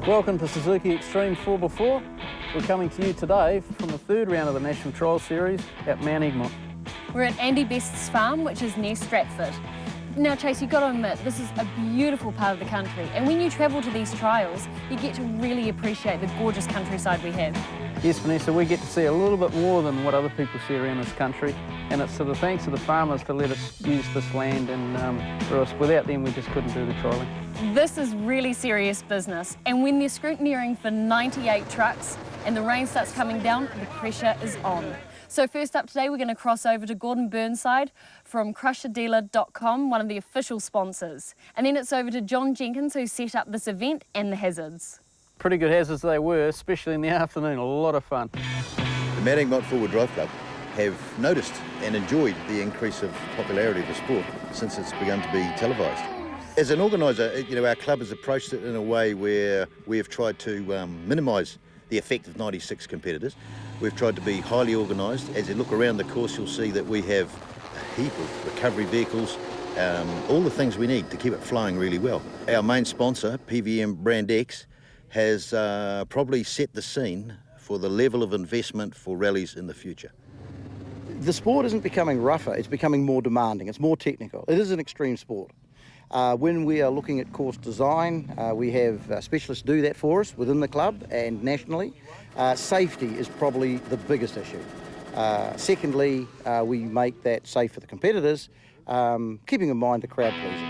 Welcome to Suzuki Xtreme 4x4. We're coming to you today from the third round of the National Trial Series at Mount Egmont. We're at Andy Best's farm, which is near Stratford. Now, Chase, you've got to admit, this is a beautiful part of the country, and when you travel to these trials, you get to really appreciate the gorgeous countryside we have. Yes, Vanessa, we get to see a little bit more than what other people see around this country, and it's to the thanks of the farmers to let us use this land, and without them we just couldn't do the trialling. This is really serious business, and when they're scrutineering for 98 trucks and the rain starts coming down, the pressure is on. So first up today, we're going to cross over to Gordon Burnside from crusherdealer.com, one of the official sponsors. And then it's over to John Jenkins, who set up this event and the hazards. Pretty good hazards they were, especially in the afternoon, a lot of fun. The Mount Egmont Four-Wheel Drive Club have noticed and enjoyed the increase of popularity of the sport since it's begun to be televised. As an organiser, our club has approached it in a way where we have tried to minimise the effect of 96 competitors. We've tried to be highly organised. As you look around the course, you'll see that we have a heap of recovery vehicles, all the things we need to keep it flowing really well. Our main sponsor, PVM Brand X, has probably set the scene for the level of investment for rallies in the future. The sport isn't becoming rougher, it's becoming more demanding, it's more technical. It is an extreme sport. When we are looking at course design, we have specialists do that for us within the club and nationally. Safety is probably the biggest issue. Secondly, we make that safe for the competitors, keeping in mind the crowd pleasers.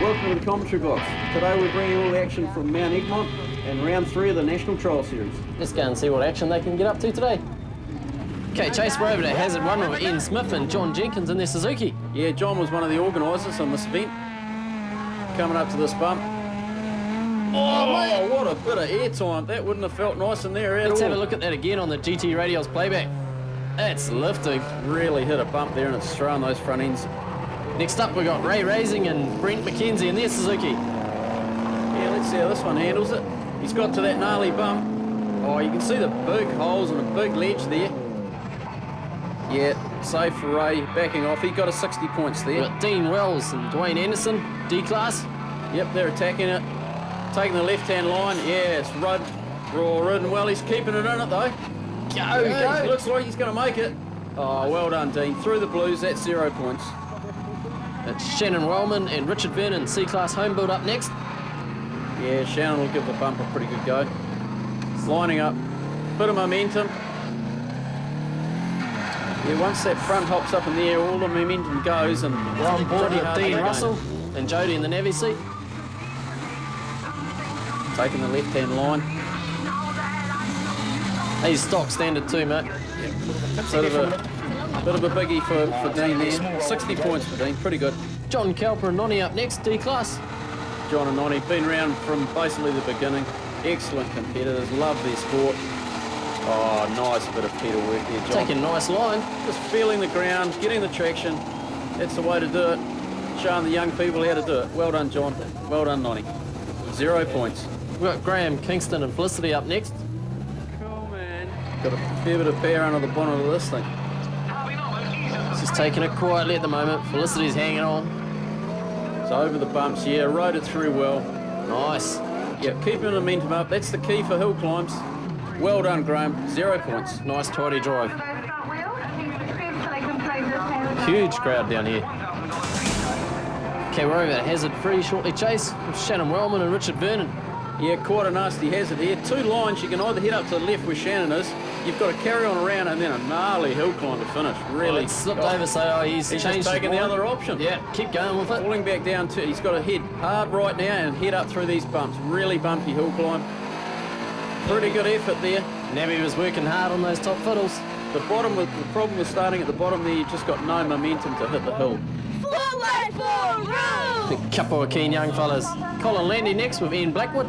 Welcome to the commentary box. Today we're bringing all the action from Mount Egmont and round 3 of the National Trial Series. Let's go and see what action they can get up to today. Okay, Chase, we're over to Hazard 1 with Ian Smith and John Jenkins in their Suzuki. Yeah, John was one of the organisers on this event. Coming up to this bump. Oh, what a bit of airtime. That wouldn't have felt nice in there at all. Let's have a look at that again on the GT Radio's playback. That's lifting. Really hit a bump there and it's throwing those front ends. Next up, we've got Ray Raising and Brent McKenzie in their Suzuki. Yeah, let's see how this one handles it. He's got to that gnarly bump. Oh, you can see the big holes and a big ledge there. Yeah, safe for Ray, backing off. He got a 60 points there. We've got Dean Wells and Dwayne Anderson, D-Class. Yep, they're attacking it. Taking the left-hand line. Yeah, it's ridden well. He's keeping it in it, though. Go. Looks like he's going to make it. Oh, well done, Dean. Through the blues, that's 0 points. It's Shannon Wellman and Richard Vernon, C-Class home build up next. Yeah, Shannon will give the bump a pretty good go. Lining up. Bit of momentum. Yeah, once that front hops up in the air, all the momentum goes and We're on board with Dean Russell and Jody in the Navy seat. Taking the left-hand line. He's stock standard too, mate. Bit of a biggie for Dean there. 60 points for Dean, pretty good. John Kelper and Nonny up next, D-Class. John and Nonny, been around from basically the beginning. Excellent competitors, love their sport. Oh, nice bit of pedal work there, John. Taking a nice line. Just feeling the ground, getting the traction. That's the way to do it. Showing the young people how to do it. Well done, John. Well done, Nonny. 0 points. We've got Graham Kingston and Felicity up next. Cool, man. Got a fair bit of power under the bonnet of this thing. She's taking it quietly at the moment. Felicity's hanging on. So over the bumps, yeah, rode it through well. Nice. Yeah, keeping the momentum up. That's the key for hill climbs. Well done, Graham. 0 points. Nice tidy drive. Huge crowd down here. Okay, we're over at Hazard 3 shortly, Chase, with Shannon Wellman and Richard Vernon. Yeah, quite a nasty hazard here. 2 lines, you can either head up to the left where Shannon is, you've got to carry on around and then a gnarly hill climb to finish. Really. It slipped over, so he's changed just taking the other option. Yeah, keep going with it. Falling back down too. He's got to head hard right now and head up through these bumps. Really bumpy hill climb. Pretty good effort there. Nabby was working hard on those top fiddles. The problem with starting at the bottom there, you've just got no momentum to hit the hill. Forward for room! A couple of keen young fellas. Colin Landy next with Ian Blackwood.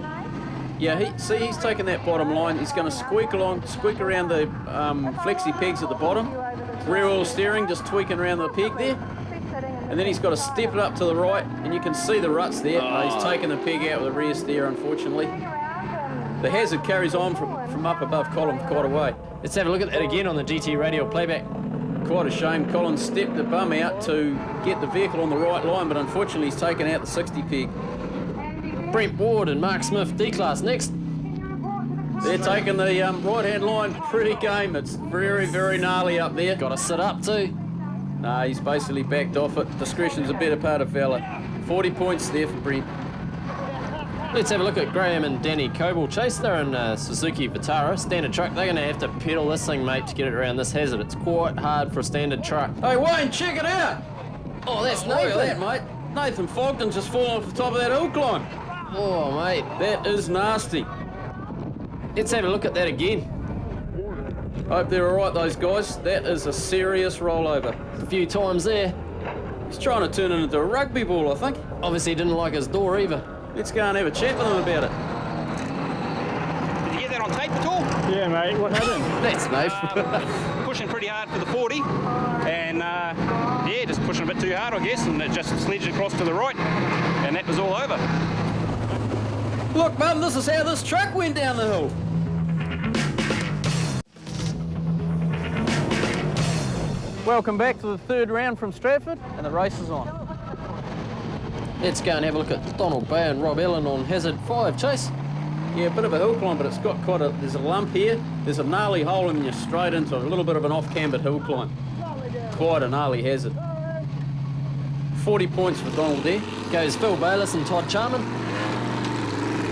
Yeah, he's taking that bottom line. He's going to squeak around the flexi pegs at the bottom. Rear wheel steering, just tweaking around the peg there. And then he's got to step it up to the right, and you can see the ruts there. He's taken the peg out with the rear steer, unfortunately. The hazard carries on from up above Colin quite a way. Let's have a look at that again on the GT Radio playback. Quite a shame. Colin stepped the bum out to get the vehicle on the right line, but unfortunately he's taken out the 60 peg. Brent Ward and Mark Smith, D-Class next. They're taking the right-hand line pretty game. It's very, very gnarly up there. Got to sit up too. Nah, he's basically backed off it. Discretion's a better part of valor. 40 points there for Brent. Let's have a look at Graham and Danny Coble Chase. They're in Suzuki Vitara, standard truck. They're going to have to pedal this thing, mate, to get it around this hazard. It's quite hard for a standard truck. Hey, Wayne, check it out. Oh, that's Look at Nathan. that, mate. Nathan Fogden's just fallen off the top of that hill climb. Oh, mate. That is nasty. Let's have a look at that again. Hope they're all right, those guys. That is a serious rollover. A few times there. He's trying to turn it into a rugby ball, I think. Obviously didn't like his door either. Let's go and have a chat with him about it. Did you get that on tape at all? Yeah, mate, what happened? That's Nate. Pushing pretty hard for the 40, and yeah, just pushing a bit too hard, I guess, and it just sledged across to the right, and that was all over. Look, Mum, this is how this truck went down the hill. Welcome back to the third round from Stratford, and the race is on. Let's go and have a look at Donald Bay and Rob Allen on hazard 5, Chase. Yeah, a bit of a hill climb, but it's got quite a, there's a lump here, there's a gnarly hole and you're straight into a little bit of an off-cambered hill climb. Quite a gnarly hazard. 40 points for Donald there. Goes Phil Bayliss and Todd Charman.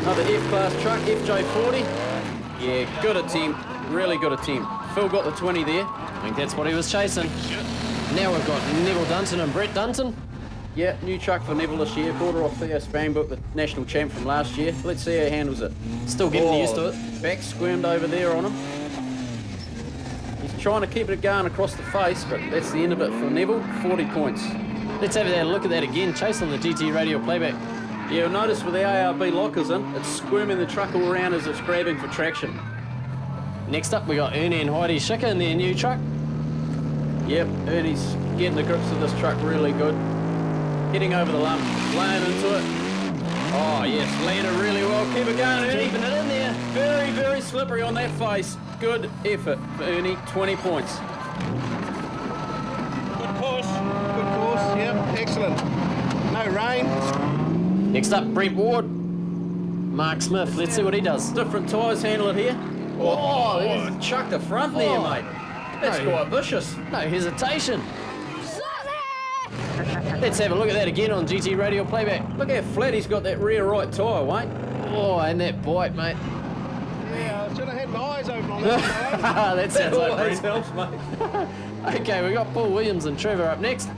Another F-class truck, FJ40. Yeah, good attempt, really good attempt. Phil got the 20 there. I think that's what he was chasing. Now we've got Neville Dunton and Brett Dunton. Yeah, new truck for Neville this year, quarter off Theo Springbrook, the national champ from last year. Let's see how he handles it. Still getting used to it. Back squirmed over there on him. He's trying to keep it going across the face, but that's the end of it for Neville, 40 points. Let's have a look at that again, Chase, on the GT radio playback. Yeah, you'll notice with the ARB lockers in, it's squirming the truck all around as it's grabbing for traction. Next up, we got Ernie and Heidi Schicker in their new truck. Yep, Ernie's getting the grips of this truck really good. Hitting over the lump, laying into it. Oh yes, landed really well. Keep it going, Ernie. Keeping it in there. Very, very slippery on that face. Good effort for Ernie, 20 points. Good course, yep, excellent. No rain. Next up, Brent Ward. Mark Smith, let's see what he does. Different tyres handle it here. Oh, he's chucked the front there, mate. That's No. quite vicious. No hesitation. Let's have a look at that again on GT radio playback. Look how flat he's got that rear right tyre, Wayne. Oh, and that bite, mate. Yeah, I should have had my eyes open on this. That sounds like always Brent. helps, mate. Okay, we got Paul Williams and Trevor up next.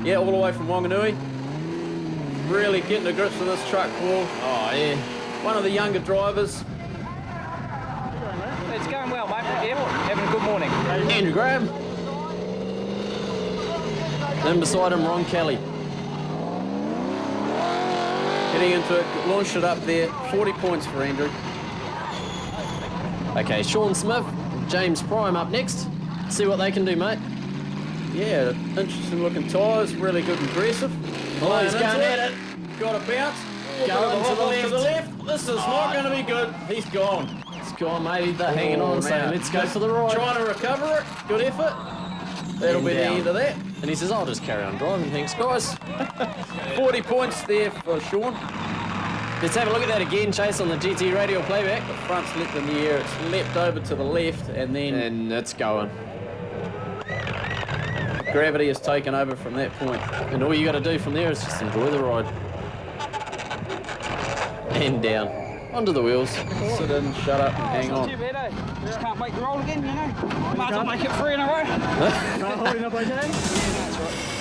Yeah, all the way from Wanganui. Really getting the grips of this truck, Paul. Oh, yeah. One of the younger drivers. It's going well, mate. Yep, having a good morning. Andrew Graham. Then beside him, Ron Kelly. Getting into it, launched it up there. 40 points for Andrew. Okay, Sean Smith, James Prime up next. See what they can do, mate. Yeah, interesting looking tyres, really good and aggressive. Oh, he's going at it. Got a bounce. Going to the left. This is not going to be good. He's gone. It's gone, mate. They're hanging on, saying, let's go for the ride. Trying to recover it. Good effort. That'll be the down. end of that. And he says, I'll just carry on driving. Thanks, guys. 40 points there for Sean. Let's have a look at that again, Chase, on the GT radio playback. The front's leapt in the air. It's leapt over to the left, and then And it's going. gravity has taken over from that point. And all you got to do from there is just enjoy the ride. And down. Onto the wheels. Sit in, shut up, and hang on. Too bad, eh? Just can't make the roll again, you know. Might as well make it 3 in a row. Holding up like that?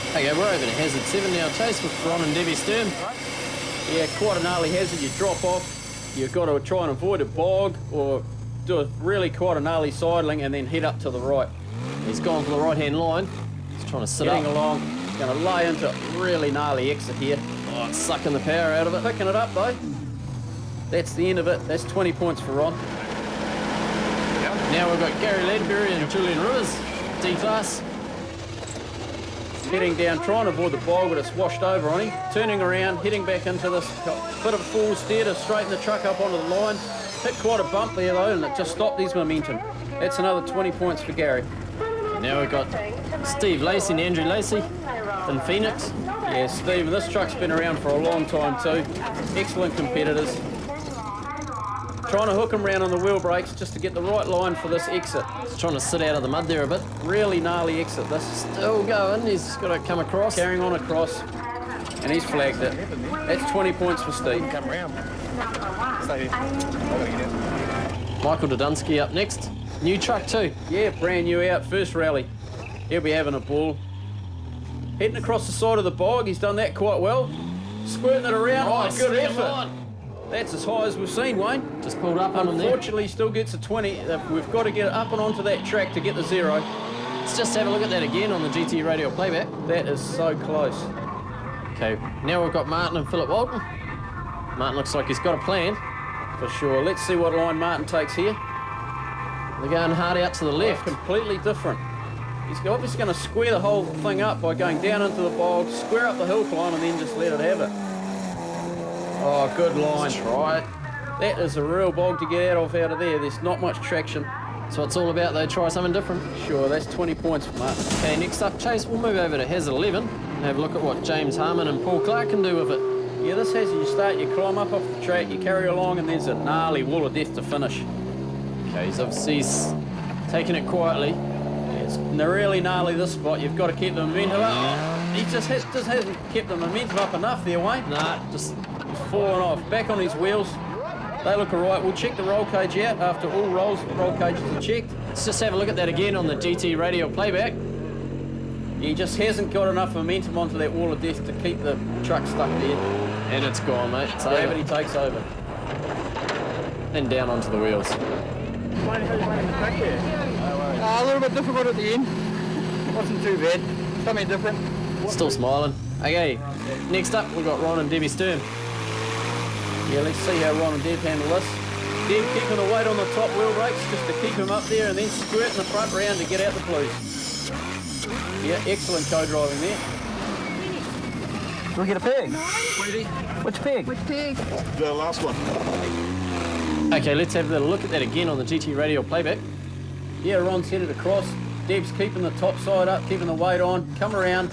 Okay, we're over to hazard 7 now, Chase, with Ron and Debbie Stern. Yeah, quite a gnarly hazard. You drop off. You've got to try and avoid a bog or do a really quite a gnarly sidling and then head up to the right. He's gone for the right-hand line. He's trying to sit Getting up. along. He's going to lay into a really gnarly exit here. Oh, it's sucking the power out of it. Picking it up though. That's the end of it. That's 20 points for Ron. Now we've got Gary Ledbury and Julian Rivers, D-Class. Heading down, trying to avoid the bog, but it's washed over on him. Turning around, heading back into this bit of a full steer to straighten the truck up onto the line. Hit quite a bump there though, and it just stopped his momentum. That's another 20 points for Gary. Now we've got Steve Lacey and Andrew Lacey in Phoenix. Yeah, Yeah, Steve, this truck's been around for a long time too. Excellent competitors. Trying to hook him round on the wheel brakes just to get the right line for this exit. He's trying to sit out of the mud there a bit. Really gnarly exit this. Still going, he's got to come across. Carrying on across, and he's flagged it. That's 20 points for Steve. Come round. Stay there. Michael Dudunsky up next. New truck too. Yeah, brand new out, first rally. He'll be having a ball. Heading across the side of the bog, he's done that quite well. Squirting it around, Nice, good come effort. on. That's as high as we've seen, Wayne. Just pulled up on him there. Unfortunately, he still gets a 20. We've got to get up and onto that track to get the 0. Let's just have a look at that again on the GT radio playback. That is so close. Okay, now we've got Martin and Philip Walton. Martin looks like he's got a plan. For sure. Let's see what line Martin takes here. They're going hard out to the left. Completely different. He's obviously going to square the whole thing up by going down into the bog, square up the hill climb, and then just let it have it. Oh, good line. Let's try it. That is a real bog to get out of there. There's not much traction. That's what it's all about though, try something different. Sure, that's 20 points for Martin. Okay, next up, Chase, we'll move over to Hazard 11 and have a look at what James Harmon and Paul Clark can do with it. Yeah, this has you start, you climb up off the track, you carry along, and there's a gnarly wall of death to finish. Okay, he's obviously taking it quietly. It's really gnarly this spot. You've got to keep the momentum up. He just hasn't kept the momentum up enough there, Wayne. Nah, just He's fallen off. Back on his wheels. They look all right. We'll check the roll cage out after all roll cages are checked. let's just have a look at that again on the GT radio playback. He just hasn't got enough momentum onto that wall of death to keep the truck stuck there. And it's gone, mate. It's Gravity over. takes over. And down onto the wheels. Wayne, how you finding the track there? A little bit difficult at the end. Wasn't too bad. Something different. Still smiling. Okay, next up we've got Ron and Debbie Sturm. Yeah, let's see how Ron and Deb handle this. Deb keeping the weight on the top wheel brakes just to keep him up there and then squirting the front round to get out the blues. Yeah, excellent co-driving there. We'll get a pig. Which pig? The last one. Okay, let's have a look at that again on the GT radio playback. Yeah, Ron's headed across. Deb's keeping the top side up, keeping the weight on, come around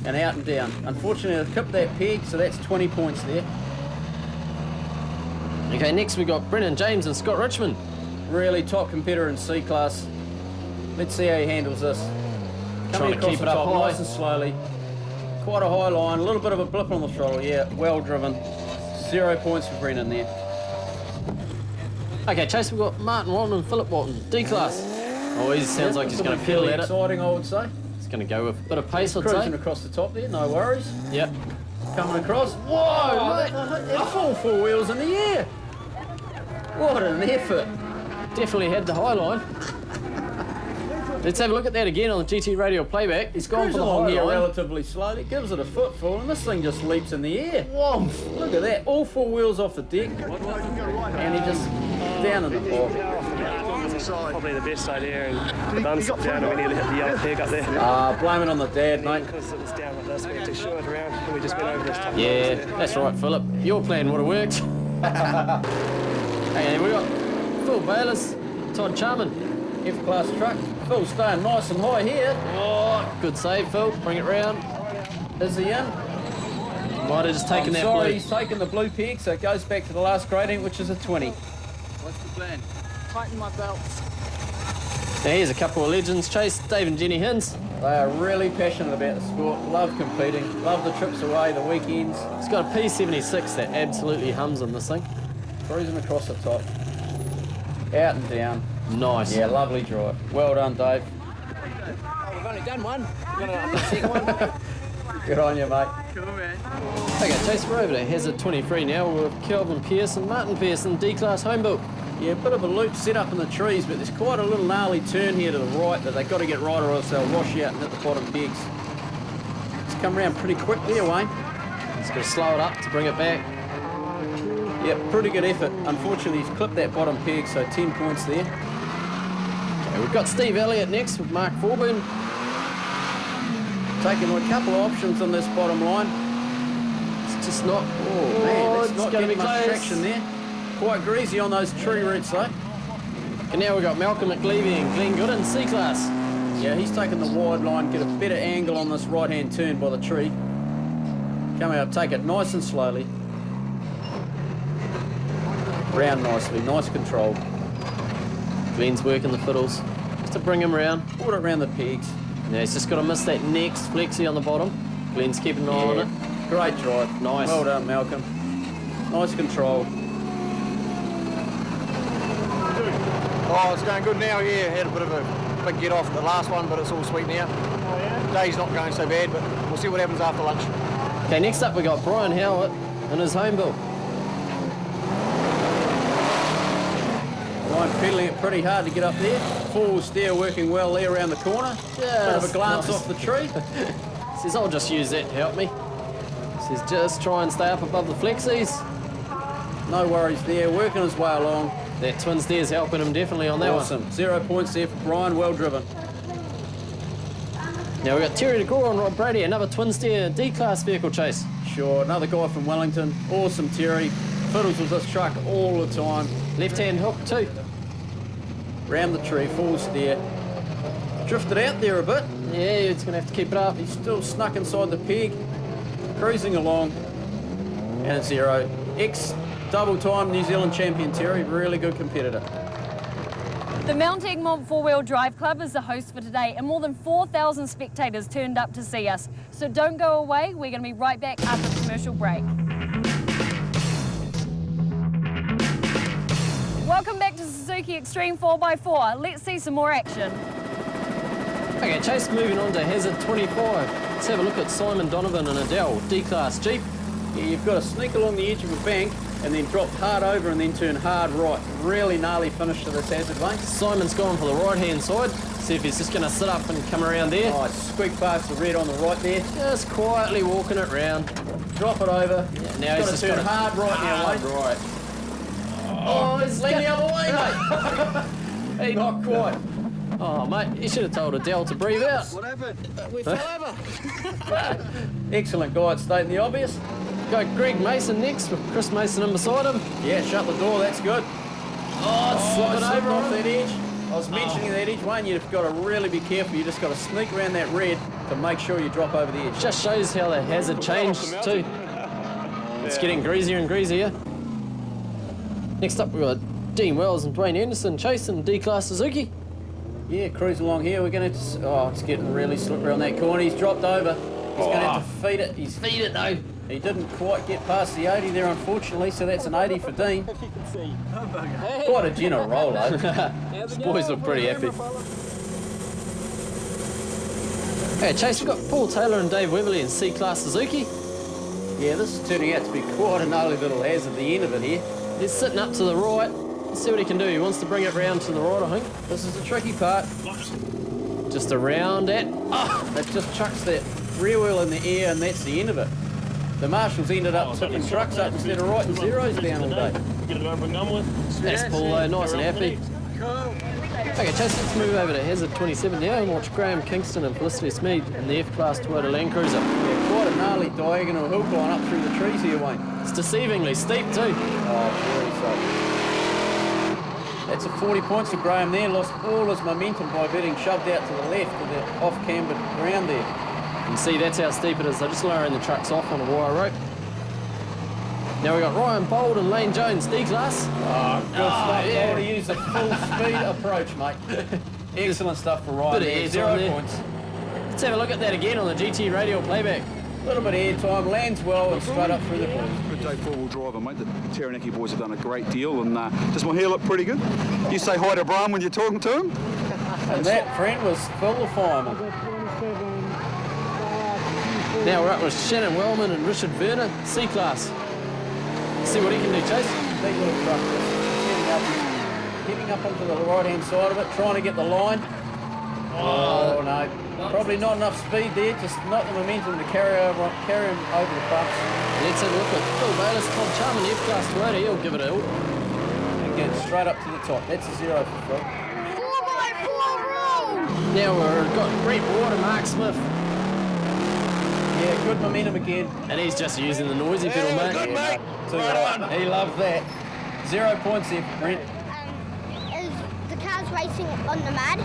and out and down. Unfortunately, they've clipped that peg, so that's 20 points there. Okay, next we got Brennan James and Scott Richmond. Really top competitor in C-Class. Let's see how he handles this. Trying to across keep the it up top high. nice and slowly. Quite a high line, a little bit of a blip on the throttle, yeah, well driven. 0 points for Brennan there. Okay, Chase, we've got Martin Walton and Philip Walton, D-Class. Oh, he sounds like he's going to pedal at it. Exciting, I would say. He's going to go with a bit of pace, I'd Cruising say. across the top there, no worries. Yep. Coming across. Whoa, mate! Full four wheels in the air. What an effort. Definitely had the high line. Let's have a look at that again on the GT radio playback. He's gone for the along high here line. relatively slowly, gives it a footfall, and this thing just leaps in the air. Whoa. Look at that, all four wheels off the deck, and he just down in the bog. Probably the best idea, and the bum's down and we need to hit the yellow peg up there. Blame it on the dad, mate. Because it was down like this, we had to show it around and we just went over this time. Yeah, that's right, Philip. Your plan would have worked. Okay, we got Phil Bayless, Todd Charman. F-class truck. Phil staying nice and high here. Oh, good save, Phil. Bring it round. Is he in? Might have just taken that Sorry, blue. he's taken the blue peg, so it goes back to the last gradient, which is a 20. What's the plan? Tighten my belts. Now here's a couple of legends, Chase, Dave and Jenny Hinds. They are really passionate about the sport, love competing, love the trips away, the weekends. It's got a P76 that absolutely hums on this thing. Cruising across the top. Out and down. Nice. Yeah, lovely drive. Well done, Dave. We've only done one. We're going to up the second one. Good on you, mate. Cool, man. Okay, Chase, we're over to Hazard 23 now with Kelvin Pearson, Martin Pearson, D-Class home built. Yeah, a bit of a loop set up in the trees, but there's quite a little gnarly turn here to the right that they've got to get right or else they'll wash out and hit the bottom pegs. It's come around pretty quick there, Wayne. He's got to slow it up to bring it back. Yeah, pretty good effort. Unfortunately, he's clipped that bottom peg, so 10 points there. Okay, we've got Steve Elliott next with Mark Forburn. Taking a couple of options on this bottom line. It's just not... Oh, man, that's it's not going to be getting much close. traction there. Quite greasy on those tree roots, though. And now we've got Malcolm McLeavy and Glenn Gooden, C-Class. Yeah, he's taken the wide line, get a better angle on this right-hand turn by the tree. Coming up, take it nice and slowly. Round nicely, nice control. Glenn's working the fiddles just to bring him round. Put it around the pegs. Now he's just got to miss that next flexi on the bottom. Glenn's keeping an eye on it. Great drive. Nice. Well done, Malcolm. Nice control. Oh, it's going good now, yeah. Had a bit of a big get off the last one, but it's all sweet now. Oh, yeah? Day's not going so bad, but we'll see what happens after lunch. Okay, next up we got Brian Howard and his home build. Ryan pedaling it pretty hard to get up there. Full steer working well there around the corner. Bit of a glance off the tree. Says I'll just use that to help me. Says just try and stay up above the flexies. No worries there, working his way along. That twin steer's helping him definitely on that one. Awesome. 0 points there for Brian, well driven. Now we've got Terry DeGraw and Rob Brady, another twin steer D-class vehicle chase. Sure, another guy from Wellington. Awesome, Terry. Fiddles with this truck all the time. Left-hand hook too. Round the tree, full steer. Drifted out there a bit. Yeah, he's going to have to keep it up. He's still snuck inside the peg. Cruising along. And 0. Double-time New Zealand champion, Terry. Really good competitor. The Mount Egmont 4-Wheel Drive Club is the host for today, and more than 4,000 spectators turned up to see us. So don't go away. We're going to be right back after the commercial break. Welcome back to Suzuki Xtreme 4x4. Let's see some more action. Okay, Chase, moving on to Hazard 25. Let's have a look at Simon Donovan and Adele, D-class Jeep. Yeah, you've got to sneak along the edge of a bank and then drop hard over and then turn hard right. Really gnarly finish to this hazard lane. Simon's gone for the right-hand side. See if he's just going to sit up and come around there. Oh, squeak past the red on the right there. Just quietly walking it round. Drop it over. Yeah, now he's just just got to turn hard right now, hard mate. right. Oh, he's leaning the other way, mate. Not quite. Oh, mate, you should have told Adele to breathe out. What happened? We fell over. Excellent guide, stating the obvious. Got Greg Mason next with Chris Mason in beside him. Yeah, shut the door, that's good. Oh, it's slipping over off that edge. I was mentioning that edge, Wayne, you've got to really be careful. You just got to sneak around that red to make sure you drop over the edge. Just shows how the hazard changed too. It's getting greasier and greasier. Next up we've got Dean Wells and Dwayne Anderson chasing D-class Suzuki. Yeah, cruise along here. We're going to... Oh, it's getting really slippery on that corner. He's dropped over. He's going to have to feed it. He's feed it though. He didn't quite get past the 80 there, unfortunately, so that's an 80 for Dean. Quite a Jenna roll, eh? These boys look pretty happy. Hey, Chase, we've got Paul Taylor and Dave Weberley in C-class Suzuki. Yeah, this is turning out to be quite a gnarly little hazard, the end of it here. He's sitting up to the right. Let's see what he can do. He wants to bring it round to the right, I think. This is the tricky part. Just around it. Oh, it just chucks that rear wheel in the air, and that's the end of it. The marshals ended up tipping trucks up instead of writing zeros down all day. That's Paul though, nice and happy. Okay, Chase, let's move over to Hazard 27 now and watch Graham Kingston and Felicity Smead in the F-Class Toyota Land Cruiser. Yeah, quite a gnarly diagonal hill climb up through the trees here, Wayne. It's deceivingly steep too. Oh, very so. That's a 40 points for Graham there. Lost all his momentum by getting shoved out to the left of the off-cambered ground there. You can see that's how steep it is. They're just lowering the trucks off on a wire rope. Now we've got Ryan Bold and Lane Jones, D-class. Oh, good stuff. Yeah. Got to use the full speed approach, mate. Excellent stuff for Ryan there. 0 points. Let's have a look at that again on the GT radio playback. A little bit of air time, lands well and straight up through the bush. Good day four-wheel driver, mate. The Taranaki boys have done a great deal, and does my hair look pretty good? You say hi to Brian when you're talking to him? And that friend was full of firemen. Now we're up with Shannon Wellman and Richard Werner, C-class. See what he can do, Chase. Big little truck, just heading up onto the right-hand side of it, trying to get the line. Oh no, probably not enough speed there, just not the momentum to carry him over the bumps. Let's have a look at Phil Bayless, Todd Charman, the F-Class Toyota, he'll give it a hook. And get straight up to the top, that's a 0 for Phil. 4x4 roll! Now we've got Brett Ward and Mark Smith. Yeah, good momentum again. And he's just using the noisy pedal, mate. Good, mate. He loved that. 0 points there for Brent. Is the cars racing on the mud?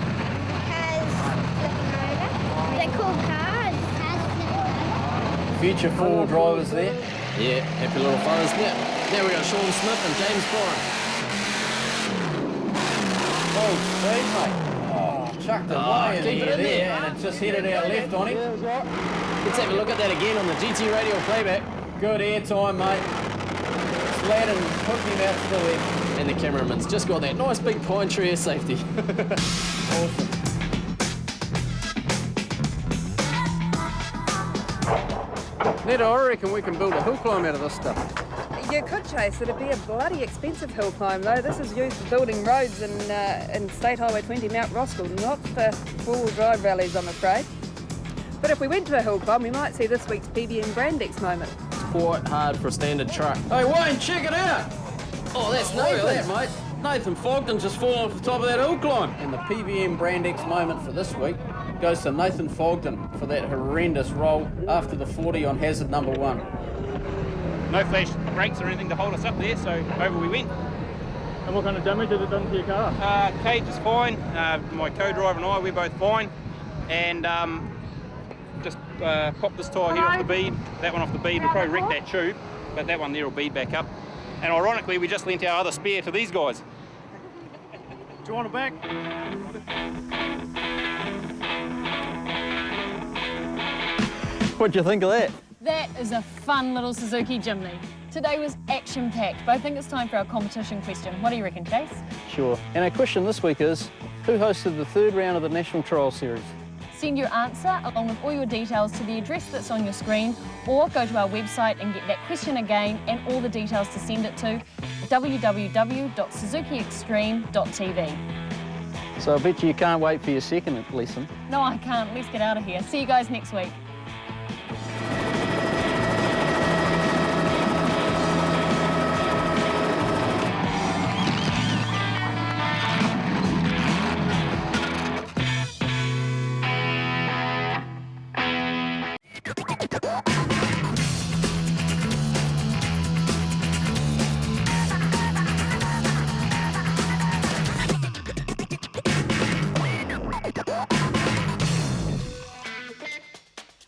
Cars flipping over? They're cool cars. Future four drivers there. Yeah, happy little fellas. Now we got Sean Smith and James Boren. Oh, speed, mate. Oh, chucked it way in the air there, and it just headed out left on him. Yeah, it was right. Let's have a look at that again on the GT radio playback. Good air time, mate. Slid and hooked him out to the left. And the cameraman's just got that nice big pine tree as safety. Awesome. Netta, I reckon we can build a hill climb out of this stuff. You could, Chase. It'd be a bloody expensive hill climb, though. This is used for building roads in State Highway 20 Mount Roskill, not for four-wheel drive rallies, I'm afraid. But if we went to a hill climb, we might see this week's PBM Brandex moment. It's quite hard for a standard truck. Hey, Wayne, check it out. Oh, that's Look at Nathan. that, mate. Nathan Fogden's just fallen off the top of that hill climb. And the PBM Brandex moment for this week goes to Nathan Fogden for that horrendous roll after the 40 on hazard number 1. No flash brakes or anything to hold us up there, so over we went. And what kind of damage has it done to your car? Cage is fine. My co-driver and I, we're both fine. And just popped this tyre here off the bead. That one off the bead will probably wreck that tube, but that one there will bead back up. And ironically, we just lent our other spare to these guys. Do you want it back? What'd you think of that? That is a fun little Suzuki Jimny. Today was action-packed, but I think it's time for our competition question. What do you reckon, Chase? Sure. And our question this week is, who hosted the third round of the National Trial Series? Send your answer along with all your details to the address that's on your screen, or go to our website and get that question again and all the details to send it to www.suzukiextreme.tv. So I bet you can't wait for your second lesson. No, I can't. Let's get out of here. See you guys next week.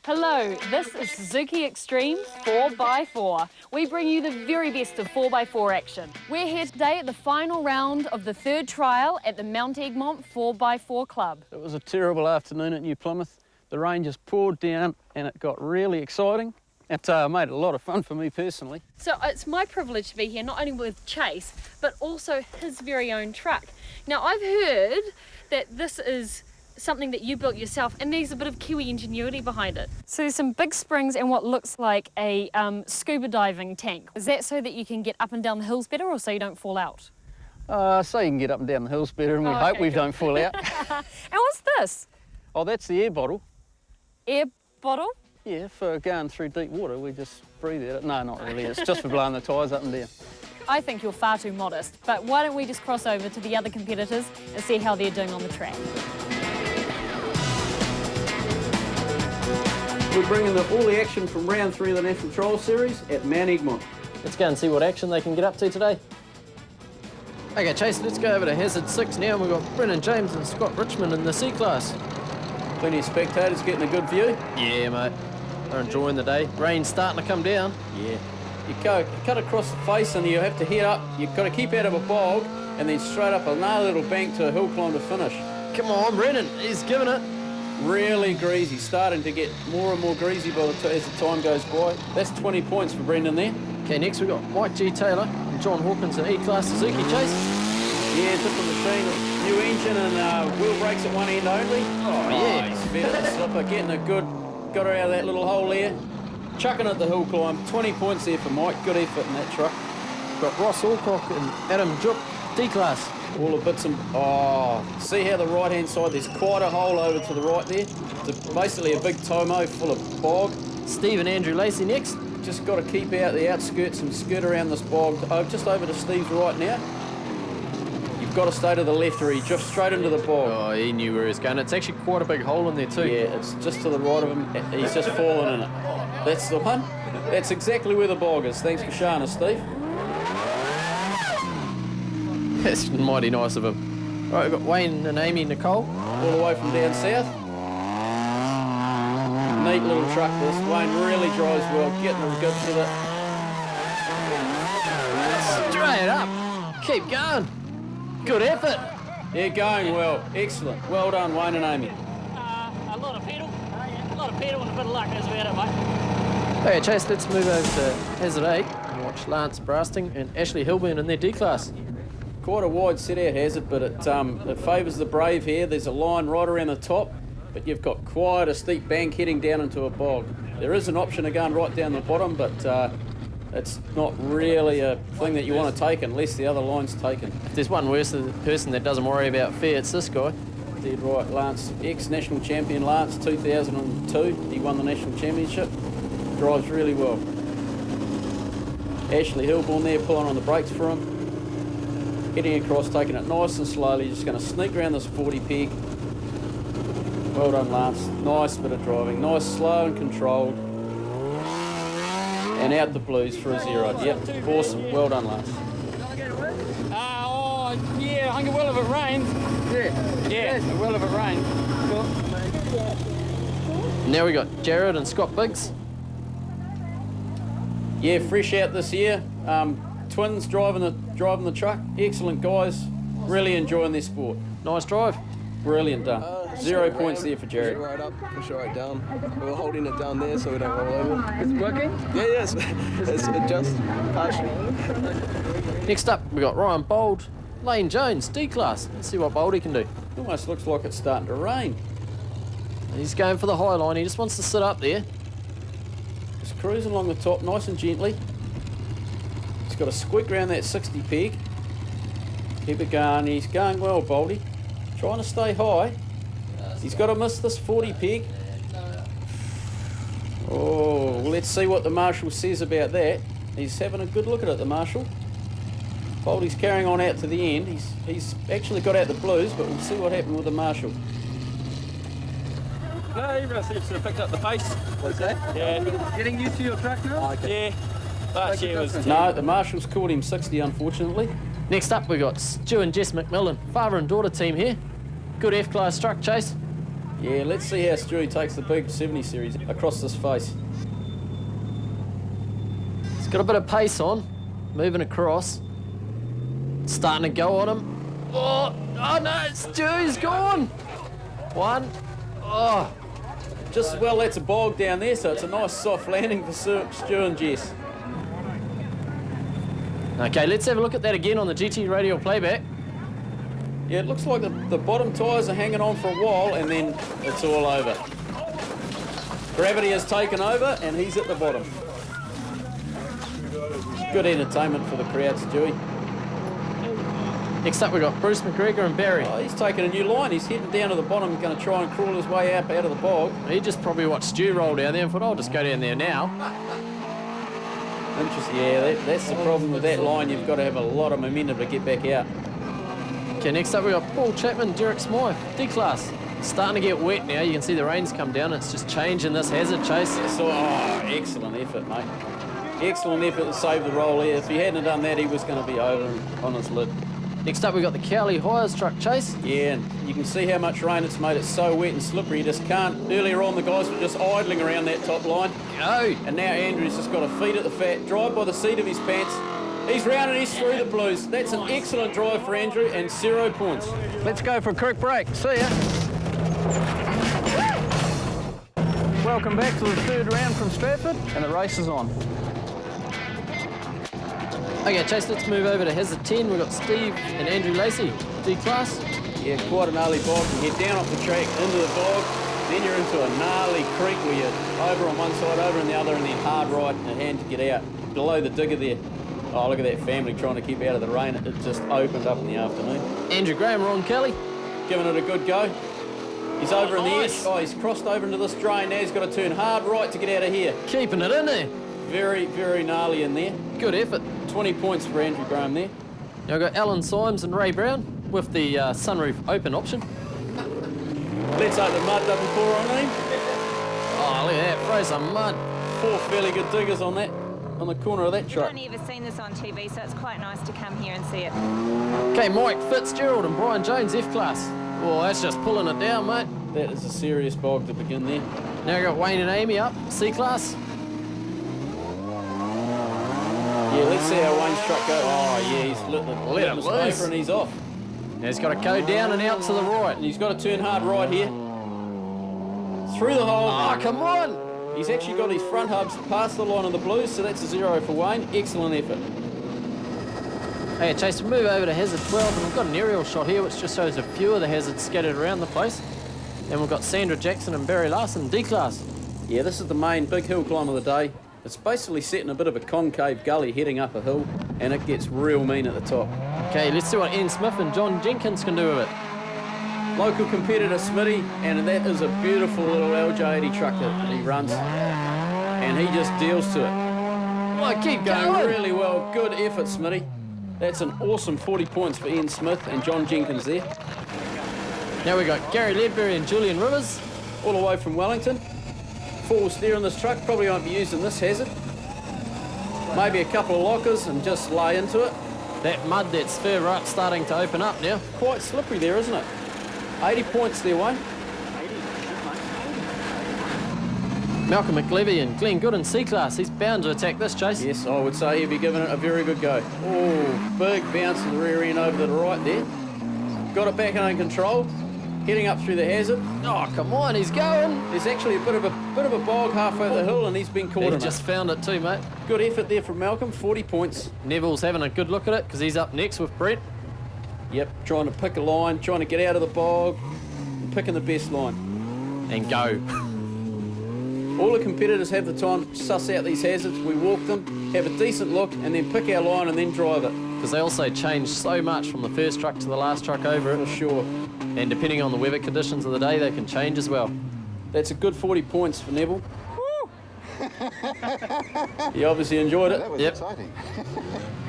Hello, this is Suzuki Xtreme 4x4. We bring you the very best of 4x4 action. We're here today at the final round of the third trial at the Mount Egmont 4x4 Club. It was a terrible afternoon at New Plymouth. The rain just poured down and it got really exciting. It made it a lot of fun for me personally. So it's my privilege to be here not only with Chase, but also his very own truck. Now I've heard that this is something that you built yourself, and there's a bit of Kiwi ingenuity behind it. So there's some big springs and what looks like a scuba diving tank. Is that so that you can get up and down the hills better, or so you don't fall out? So you can get up and down the hills better, and we hope we don't fall out. And what's this? Oh, that's the air bottle. Air bottle? Yeah, for going through deep water, we just breathe out. No, not really. It's just for blowing the tyres up and down. I think you're far too modest, but why don't we just cross over to the other competitors and see how they're doing on the track. We're bringing all the action from round 3 of the National Trial Series at Mount Egmont. Let's go and see what action they can get up to today. Okay, Chase, let's go over to Hazard 6 now. We've got Brennan James and Scott Richmond in the C-Class. Plenty of spectators getting a good view. Yeah, mate. They're enjoying the day. Rain's starting to come down. Yeah. You cut across the face and you have to head up. You've got to keep out of a bog and then straight up another little bank to a hill climb to finish. Come on, Brennan. He's giving it. Really greasy, starting to get more and more greasy as the time goes by. That's 20 points for Brendan there. Okay, next we've got Mike G. Taylor and John Hawkins in E-Class Suzuki. Chase? Yeah, different machine, new engine and wheel brakes at one end only. Oh yeah. He's better than Slipper, getting a good, got her out of that little hole there. Chucking at the hill climb, 20 points there for Mike, good effort in that truck. We've got Ross Alcock and Adam Jupp, D-Class. All the bits and, see how the right-hand side, there's quite a hole over to the right there. It's basically a big tomo full of bog. Steve and Andrew Lacey next. Just got to keep out the outskirts and skirt around this bog. Just over to Steve's right now. You've got to stay to the left or he drifts straight into the bog. Oh, he knew where he was going. It's actually quite a big hole in there too. Yeah, it's just to the right of him. He's just fallen in it. That's the one. That's exactly where the bog is. Thanks for showing us, Steve. That's mighty nice of him. All right, we've got Wayne and Amy Nicole. All the way from down south. neat little truck this. Wayne really drives well, getting the grips with it. Straight up. Keep going. Good effort. Yeah, going well. Excellent. Well done, Wayne and Amy. A lot of pedal and a bit of luck as we had it, mate. Okay, Chase, let's move over to Hazard 8 and watch Lance Brasting and Ashley Hilburn in their D-Class. Quite a wide set-out hazard, but it favours the brave here. There's a line right around the top, but you've got quite a steep bank heading down into a bog. There is an option of going right down the bottom, but it's not really a thing that you want to take unless the other line's taken. If there's one worse person that doesn't worry about fear, it's this guy. Dead right, Lance, ex-national champion Lance, 2002. He won the national championship. Drives really well. Ashley Hilburn there pulling on the brakes for him. Heading across, taking it nice and slowly, just going to sneak around this 40 peg. Well done, Lance. Nice bit of driving. Nice, slow and controlled. And out the blues for a 0. Yep, awesome. Well done, Lance. Yeah, I think it will if it rains. Yeah, it will if it rains. Cool. Now we got Jared and Scott Biggs. Yeah, fresh out this year. Twins driving the truck. Excellent guys. Really enjoying their sport. Nice drive. Brilliant done. 0 points there for Jared. Push it right up, push it right down. We were holding it down there so we don't roll over. Is it working? Yeah, yes. It's just partially. Next up, we got Ryan Bold, Lane Jones, D-Class. Let's see what Boldy can do. Almost looks like it's starting to rain. He's going for the high line. He just wants to sit up there. Just cruising along the top nice and gently. He's got to squeak around that 60 peg. Keep it going. He's going well, Boldy. Trying to stay high. He's got to miss this 40 peg. Oh, well, let's see what the marshal says about that. He's having a good look at it, the marshal. Boldy's carrying on out to the end. He's actually got out the blues, but we'll see what happened with the marshal. No, everyone seems to have picked up the pace. What's that? Yeah. Getting used to your truck now? Okay. Yeah. Last year was... No, the marshal's caught him 60, unfortunately. Next up, we got Stu and Jess McMillan, father and daughter team here. Good F-Class truck, Chase. Yeah, let's see how Stewie takes the big 70 series across this face. He's got a bit of pace on, moving across. Starting to go on him. Oh no, Stewie's gone. One. Oh. Just as well, that's a bog down there, so it's a nice soft landing for Stu and Jess. Okay, let's have a look at that again on the GT radio playback. Yeah, it looks like the bottom tyres are hanging on for a while and then it's all over. Gravity has taken over and he's at the bottom. Good entertainment for the crowd, Stewie. Next up, we've got Bruce McGregor and Barry. Oh, he's taking a new line. He's heading down to the bottom, going to try and crawl his way out of the bog. He just probably watched Stu roll down there and thought, I'll just go down there now. Interesting. Yeah, that's the problem with that line. You've got to have a lot of momentum to get back out. Okay, next up we've got Paul Chapman, Derek Smythe, D-Class. Starting to get wet now. You can see the rain's come down. It's just changing this hazard, Chase. So, excellent effort, mate. Excellent effort to save the roll here. If he hadn't done that, he was going to be over on his lid. Next up, we've got the Cowley Hires truck, Chase. Yeah, and you can see how much rain it's made. It's so wet and slippery, you just can't. Earlier on, the guys were just idling around that top line. Go! And now Andrew's just got a feet at the fat, drive by the seat of his pants. He's round and he's through the blues. That's an excellent drive for Andrew and 0 points. Let's go for a quick break. See ya. Welcome back to the third round from Stratford, and the race is on. Okay, Chase, let's move over to Hazard 10. We've got Steve and Andrew Lacey, D-Class. Yeah, quite a gnarly bog. You get down off the track, into the bog, then you're into a gnarly creek where you're over on one side, over on the other, and then hard right and a hand to get out. Below the digger there. Oh, look at that family trying to keep out of the rain. It just opened up in the afternoon. Andrew Graham, Ron Kelly. Giving it a good go. He's over in the edge. Oh, he's crossed over into this drain now. He's got to turn hard right to get out of here. Keeping it in there. Very, very gnarly in there. Good effort. 20 points for Andrew Graham there. Now we've got Alan Symes and Ray Brown with the sunroof open option. Let's hope the mud doesn't pour on him. Oh, look at that. Throw some mud. 4 fairly good diggers on that, on the corner of that truck. I've only ever seen this on TV, so it's quite nice to come here and see it. Okay, Mike Fitzgerald and Brian Jones, F-Class. Oh, that's just pulling it down, mate. That is a serious bog to begin there. Now we've got Wayne and Amy up, C-Class. Yeah, let's see how Wayne's truck goes. Oh, yeah, he's lit the litmus paper and he's off. Now he's got to go down and out to the right. And he's got to turn hard right here. Through the hole. Oh, come on! He's actually got his front hubs past the line of the blues, so that's a 0 for Wayne. Excellent effort. Hey, Chase, we move over to hazard 12, and we've got an aerial shot here which just shows a few of the hazards scattered around the place. And we've got Sandra Jackson and Barry Larson, D-Class. Yeah, this is the main big hill climb of the day. It's basically set in a bit of a concave gully heading up a hill, and it gets real mean at the top. Okay, let's see what Ian Smith and John Jenkins can do with it. Local competitor Smitty, and that is a beautiful little LJ80 truck that he runs, and he just deals to it. Oh, keep going really well. Good effort, Smitty. That's an awesome 40 points for Ian Smith and John Jenkins there. Now we've got Gary Ledbury and Julian Rivers. All the way from Wellington. Four-wheel steer on this truck, probably won't be used in this hazard. Maybe a couple of lockers and just lay into it. That mud that's further up starting to open up now. Quite slippery there, isn't it? 80 points there, Wayne. Malcolm McLevy and Glenn Good in C-Class. He's bound to attack this, Chase. Yes, I would say he'll be giving it a very good go. Oh, big bounce to the rear end over to the right there. Got it back under control. Heading up through the hazard. Oh, come on, he's going. There's actually a bit of a bog halfway up the hill, and he's been caught in it. He just found it too, mate. Good effort there from Malcolm, 40 points. Neville's having a good look at it because he's up next with Brett. Yep, trying to pick a line, trying to get out of the bog, and picking the best line. And go. All the competitors have the time to suss out these hazards. We walk them, have a decent look, and then pick our line and then drive it. Because they also change so much from the first truck to the last truck over it. For sure. And depending on the weather conditions of the day, they can change as well. That's a good 40 points for Neville. He obviously enjoyed it. That was exciting.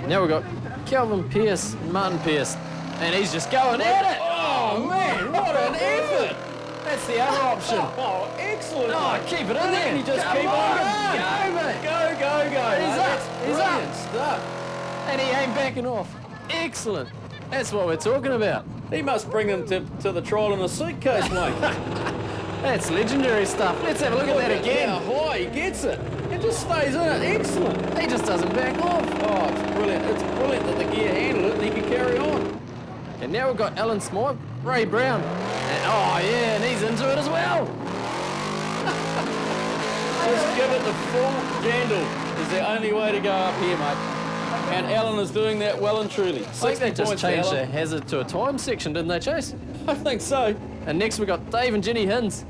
Now we've got Calvin Pearce and Martin Pearce. And he's just going at it. Oh, man, what an effort. That's the other option. Oh, excellent. Oh, keep it in there. And you just Come keep on going. Go, mate. Go. He's up. He's Brilliant up. stuff. And he ain't backing off. Excellent. That's what we're talking about. He must bring them to the trial in a suitcase, mate. That's legendary stuff. Let's have a look at that again. How high he gets it. It just stays in it. Excellent. He just doesn't back off. Oh, it's brilliant. It's brilliant that the gear handled it and he can carry on. And now we've got Alan Smythe, Ray Brown. And, oh, yeah, and he's into it as well. Just give it the full jandle. Is the only way to go up here, mate. And Alan is doing that well and truly. I think they just changed their hazard to a time section, didn't they, Chase? I think so. And next we've got Dave and Jenny Hinds.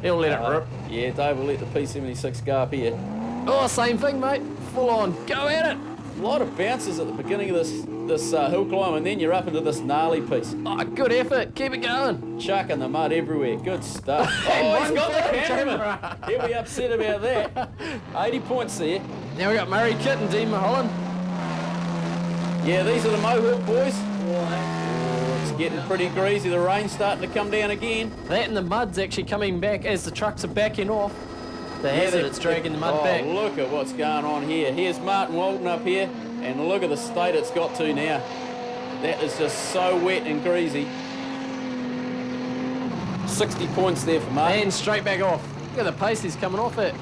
He'll let it rip. Yeah, Dave will let the P76 go up here. Oh, same thing, mate. Full on. Go at it. A lot of bounces at the beginning of this hill climb, and then you're up into this gnarly piece. Oh, good effort. Keep it going. Chucking the mud everywhere. Good stuff. Oh, he's got the cameraman. He'll be upset about that. 80 points there. Now we've got Murray Kitt and Dean Mulholland. Yeah, these are the Mohawk boys. Oh, it's getting pretty greasy. The rain's starting to come down again. That and the mud's actually coming back as the trucks are backing off. The hazard, it's dragging the mud back. Oh, look at what's going on here. Here's Martin Walton up here, and look at the state it's got to now. That is just so wet and greasy. 60 points there for Martin. And straight back off. Look at the pace he's coming off at.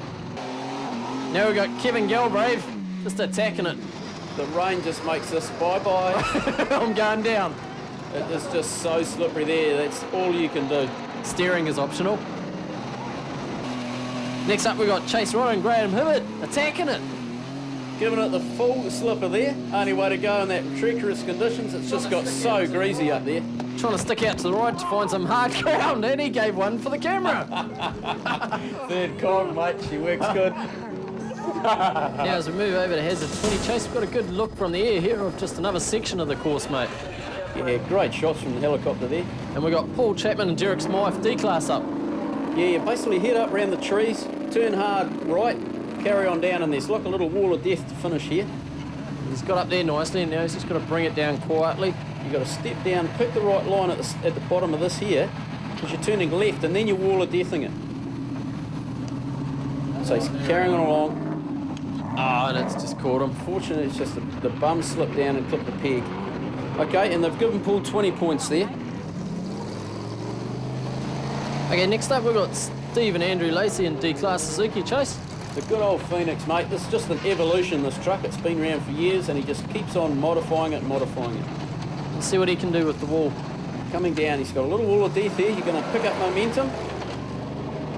Now we've got Kevin Galbraith just attacking it. The rain just makes this bye-bye. I'm going down. It is just so slippery there. That's all you can do. Steering is optional. Next up, we've got Chase Roy and Graham Hibbert attacking it. Giving it the full slipper there. Only way to go in that treacherous conditions. It's just got so greasy up there. Trying to stick out to the right to find some hard ground, and he gave one for the camera. Third cog, mate. She works good. Now, as we move over to hazard 20, Chase, we've got a good look from the air here of just another section of the course, mate. Yeah, great shots from the helicopter there. And we've got Paul Chapman and Derek Smythe, D-Class up. Yeah, you basically head up around the trees, turn hard right, carry on down, and there's like a little wall of death to finish here. He's got up there nicely, and now he's just got to bring it down quietly. You've got to step down, pick the right line at the bottom of this here, because you're turning left, and then you're wall of deathing it. So he's carrying on along. Oh, and it's just caught him. Fortunately, it's just the bum slipped down and clipped the peg. Okay, and they've given Paul 20 points there. Okay, next up we've got Steve and Andrew Lacey in D-Class Suzuki, Chase. The good old Phoenix, mate. This is just an evolution, this truck. It's been around for years and he just keeps on modifying it. Let's see what he can do with the wall. Coming down, he's got a little wall of death here. You're going to pick up momentum.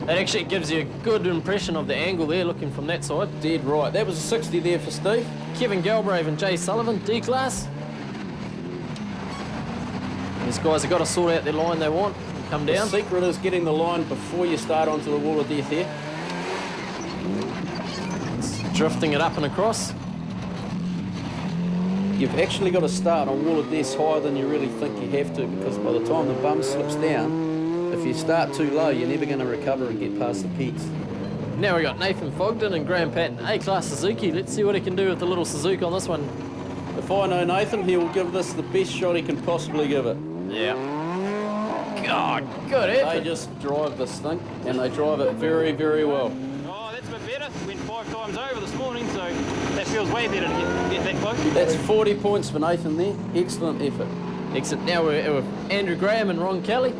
That actually gives you a good impression of the angle there, looking from that side. Dead right. That was a 60 there for Steve. Kevin Galbraith and Jay Sullivan, D-Class. These guys have got to sort out their line they want and come down. The secret is getting the line before you start onto the wall of death here. Drifting it up and across. You've actually got to start on wall of death higher than you really think you have to, because by the time the bum slips down, if you start too low, you're never going to recover and get past the peaks. Now we got Nathan Fogden and Graham Patton, A-Class Suzuki. Let's see what he can do with the little Suzuki on this one. If I know Nathan, he will give this the best shot he can possibly give it. Yeah. God, good effort. They just drive this thing, and they drive it very, very well. Oh, that's a bit better. Went 5 times over this morning, so that feels way better to get that close. That's 40 points for Nathan there. Excellent effort. Except now we're with Andrew Graham and Ron Kelly.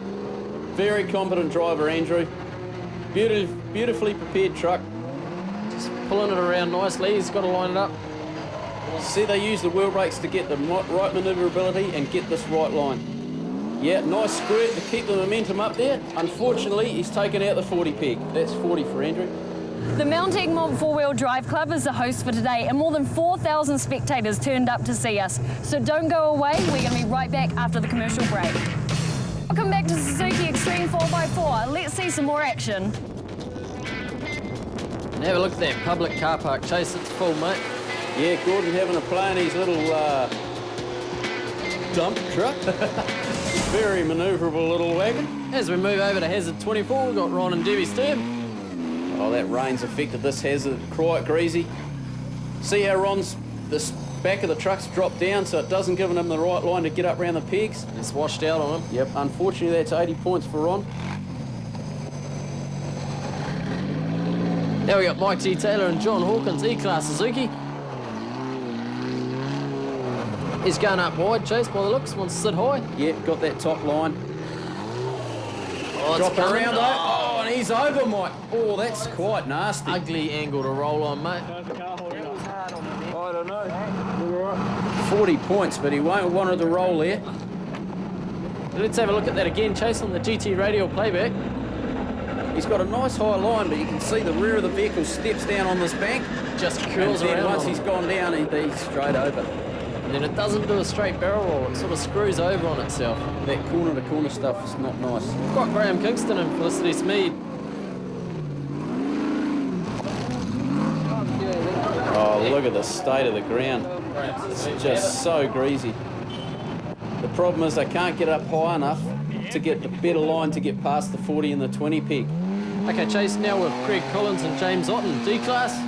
Very competent driver, Andrew. Beautifully prepared truck. Just pulling it around nicely. He's got to line it up. See, they use the wheel brakes to get the right manoeuvrability and get this right line. Yeah, nice squirt to keep the momentum up there. Unfortunately, he's taken out the 40 peg. That's 40 for Andrew. The Mount Egmont Four-Wheel Drive Club is the host for today, and more than 4,000 spectators turned up to see us. So don't go away. We're going to be right back after the commercial break. Welcome back to Suzuki Xtreme 4x4. Let's see some more action. And have a look at that public car park, Chase. It's full, mate. Yeah, Gordon having a play in his little dump truck. Very manoeuvrable little wagon. As we move over to Hazard 24, we've got Ron and Debbie Stern. Oh, that rain's affected this Hazard quite greasy. See how Ron's this back of the truck's dropped down, so it doesn't give him the right line to get up around the pegs. It's washed out on him. Yep, unfortunately that's 80 points for Ron. Now we got Mike T. Taylor and John Hawkins, E-Class Suzuki. He's going up wide, Chase, by the looks, wants to sit high. Yeah, got that top line. Oh, drop around, oh, and he's over, Mike. Oh, that's quite nasty. Ugly angle to roll on, mate. I don't know. 40 points, but he won't want to roll there. Let's have a look at that again, Chase, on the GT radio playback. He's got a nice high line, but you can see the rear of the vehicle steps down on this bank. Just curls and then around. Once he's gone down, he's straight over. And then it doesn't do a straight barrel roll, it sort of screws over on itself. That corner-to-corner stuff is not nice. We've got Graham Kingston and Felicity Smead. Oh, look at the state of the ground. It's just so greasy. The problem is they can't get up high enough to get the better line to get past the 40 and the 20 peg. Okay, Chase, now with Craig Collins and James Otten, D-Class.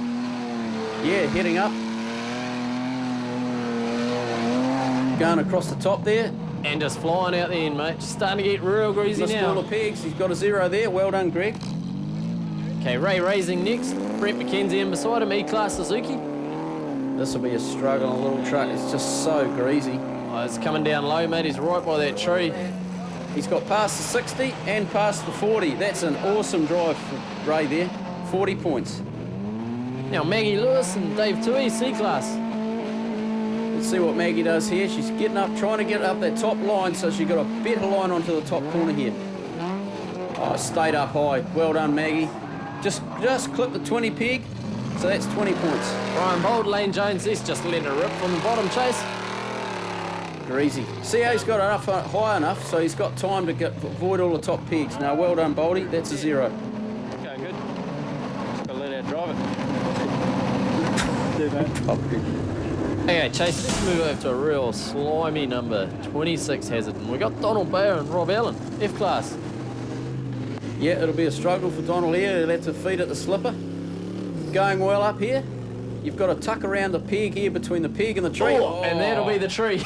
Yeah, heading up. Going across the top there. And just flying out the end, mate. Just starting to get real greasy Missed now. all the pegs. He's got a 0 there. Well done, Greg. Okay, Ray Raising next. Brett McKenzie in beside him, E-Class Suzuki. This will be a struggle on a little truck. It's just so greasy. Oh, it's coming down low, mate. He's right by that tree. He's got past the 60 and past the 40. That's an awesome drive for Ray there. 40 points. Now Maggie Lewis and Dave Tui, C-Class. Let's see what Maggie does here. She's getting up, trying to get up that top line, so she got a better line onto the top corner here. Oh, stayed up high. Well done, Maggie. Just clip the 20 peg, so that's 20 points. Ryan Bold, Lane Jones, he's just letting it rip from the bottom, Chase. Greasy. See how he's got it up high enough, so he's got time to avoid all the top pegs. Now, well done, Boldy. That's a 0. Going good. Just got to let our drive it. Okay, Chase, let's move over to a real slimy number 26 Hazard. And we got Donald Bayer and Rob Allen, F-Class. Yeah, it'll be a struggle for Donald here. He'll have to feed at the slipper. Going well up here. You've got to tuck around the peg here between the peg and the tree. Oh, and that'll be the tree.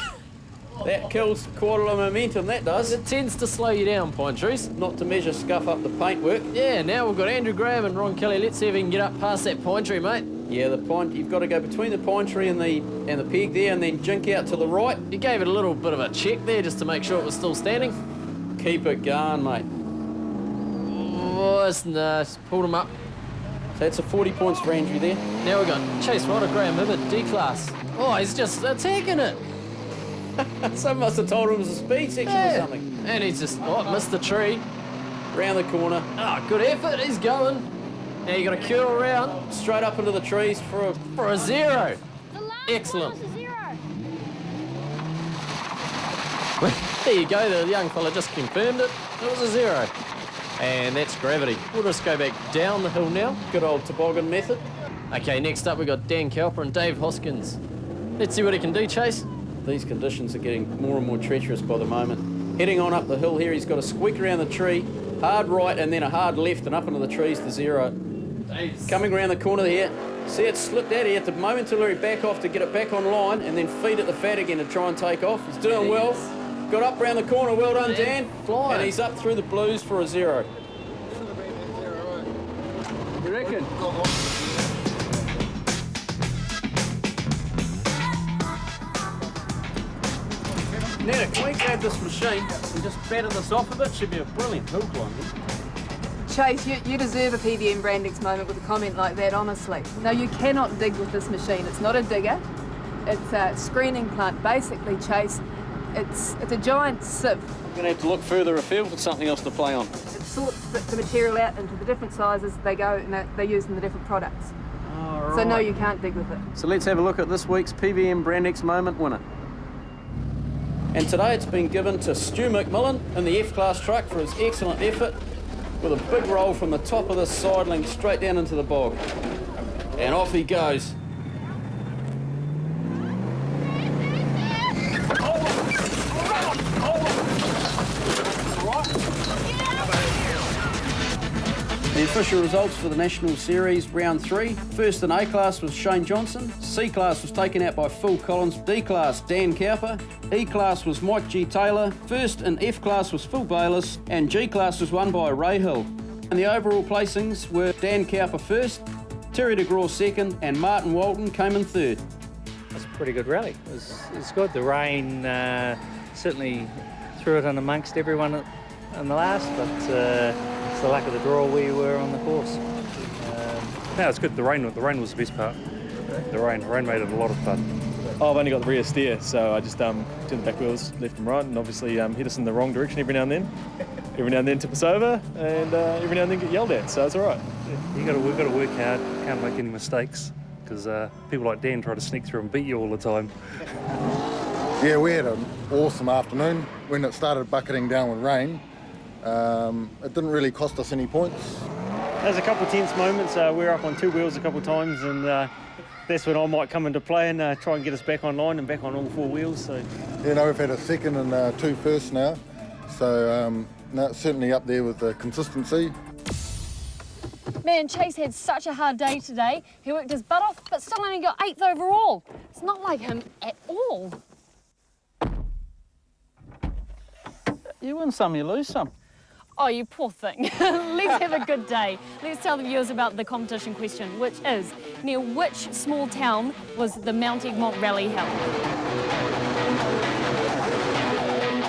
That kills quite a lot of momentum, that does. It tends to slow you down, Pine Trees. Not to measure scuff up the paintwork. Yeah, now we've got Andrew Graham and Ron Kelly. Let's see if we can get up past that pine tree, mate. Yeah, the pine. You've got to go between the pine tree and the peg there, and then jink out to the right. You gave it a little bit of a check there just to make sure it was still standing. Keep it going, mate. Oh, almost pulled him up. So that's a 40 points for Andrew there. Now we've got Chase Rodder, Graham Hibbert, D-class. Oh, he's just attacking it. Someone must have told him it was a speed section or something. And he's just, missed the tree. Round the corner. Oh, good effort, he's going. Now you got to curl around. Straight up into the trees for a zero. Excellent. There you go, the young fella just confirmed it. It was a zero. And that's gravity. We'll just go back down the hill now. Good old toboggan method. Okay, next up we've got Dan Cowper and Dave Hoskins. Let's see what he can do, Chase. These conditions are getting more and more treacherous by the moment. Heading on up the hill here, he's got to squeak around the tree, hard right and then a hard left and up into the trees to zero. Dave's coming around the corner here. See, it slipped out here. At the momentarily back off to get it back on line and then feed it the fat again to try and take off. He's doing well. Got up round the corner. Well done, Dan. Flying. And he's up through the blues for a zero. You reckon? Now, can we grab this machine and just batter this off a bit? Should be a brilliant hill climb. Chase, you deserve a PVM Brandix moment with a comment like that, honestly. No, you cannot dig with this machine. It's not a digger. It's a screening plant. Basically, Chase, it's a giant sieve. We're going to have to look further afield for something else to play on. It sorts the material out into the different sizes they go and they're used in the different products. Oh, So no, you can't dig with it. So let's have a look at this week's PVM Brandix moment winner. And today it's been given to Stu McMillan in the F-Class truck for his excellent effort with a big roll from the top of this sidling straight down into the bog. And off he goes. The official results for the National Series Round 3. First in A-Class was Shane Johnson. C-Class was taken out by Phil Collins. D-Class, Dan Cowper. E-Class was Mike G. Taylor. First in F-Class was Phil Bayliss. And G-Class was won by Ray Hill. And the overall placings were Dan Cowper first, Terry DeGraw second, and Martin Walton came in third. It's a pretty good rally. It's good. The rain certainly threw it in amongst everyone in the last, but it's the luck of the draw we were on the course. No, it's good. The rain was the best part. The rain made it a lot of fun. Oh, I've only got the rear steer, so I just turned the back wheels left and right, and obviously hit us in the wrong direction every now and then. Every now and then tip us over, and every now and then get yelled at, so it's all right. We've got to work hard, can't make any mistakes, because people like Dan try to sneak through and beat you all the time. Yeah, we had an awesome afternoon. When it started bucketing down with rain, it didn't really cost us any points. There's a couple of tense moments. We were up on two wheels a couple of times, and that's when I might come into play and try and get us back online and back on all four wheels. So, you know, we've had a second and two firsts now, so no, it's certainly up there with the consistency. Man, Chase had such a hard day today. He worked his butt off, but still only got 8th overall. It's not like him at all. You win some, you lose some. Oh, you poor thing. Let's have a good day. Let's tell the viewers about the competition question, which is, near which small town was the Mount Egmont Rally held?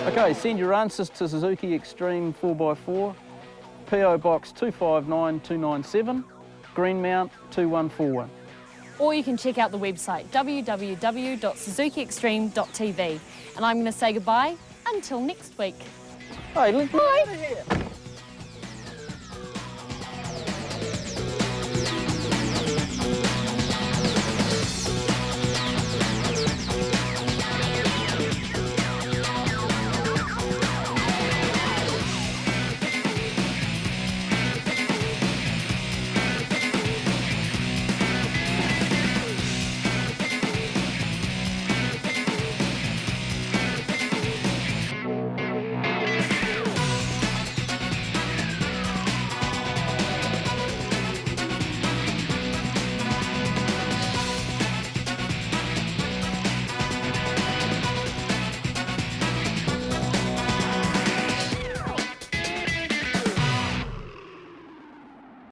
Okay, send your answers to Suzuki Xtreme 4x4, PO Box 259297, Greenmount 2141. Or you can check out the website www.suzukiextreme.tv. And I'm going to say goodbye until next week. Hey, look. Bye.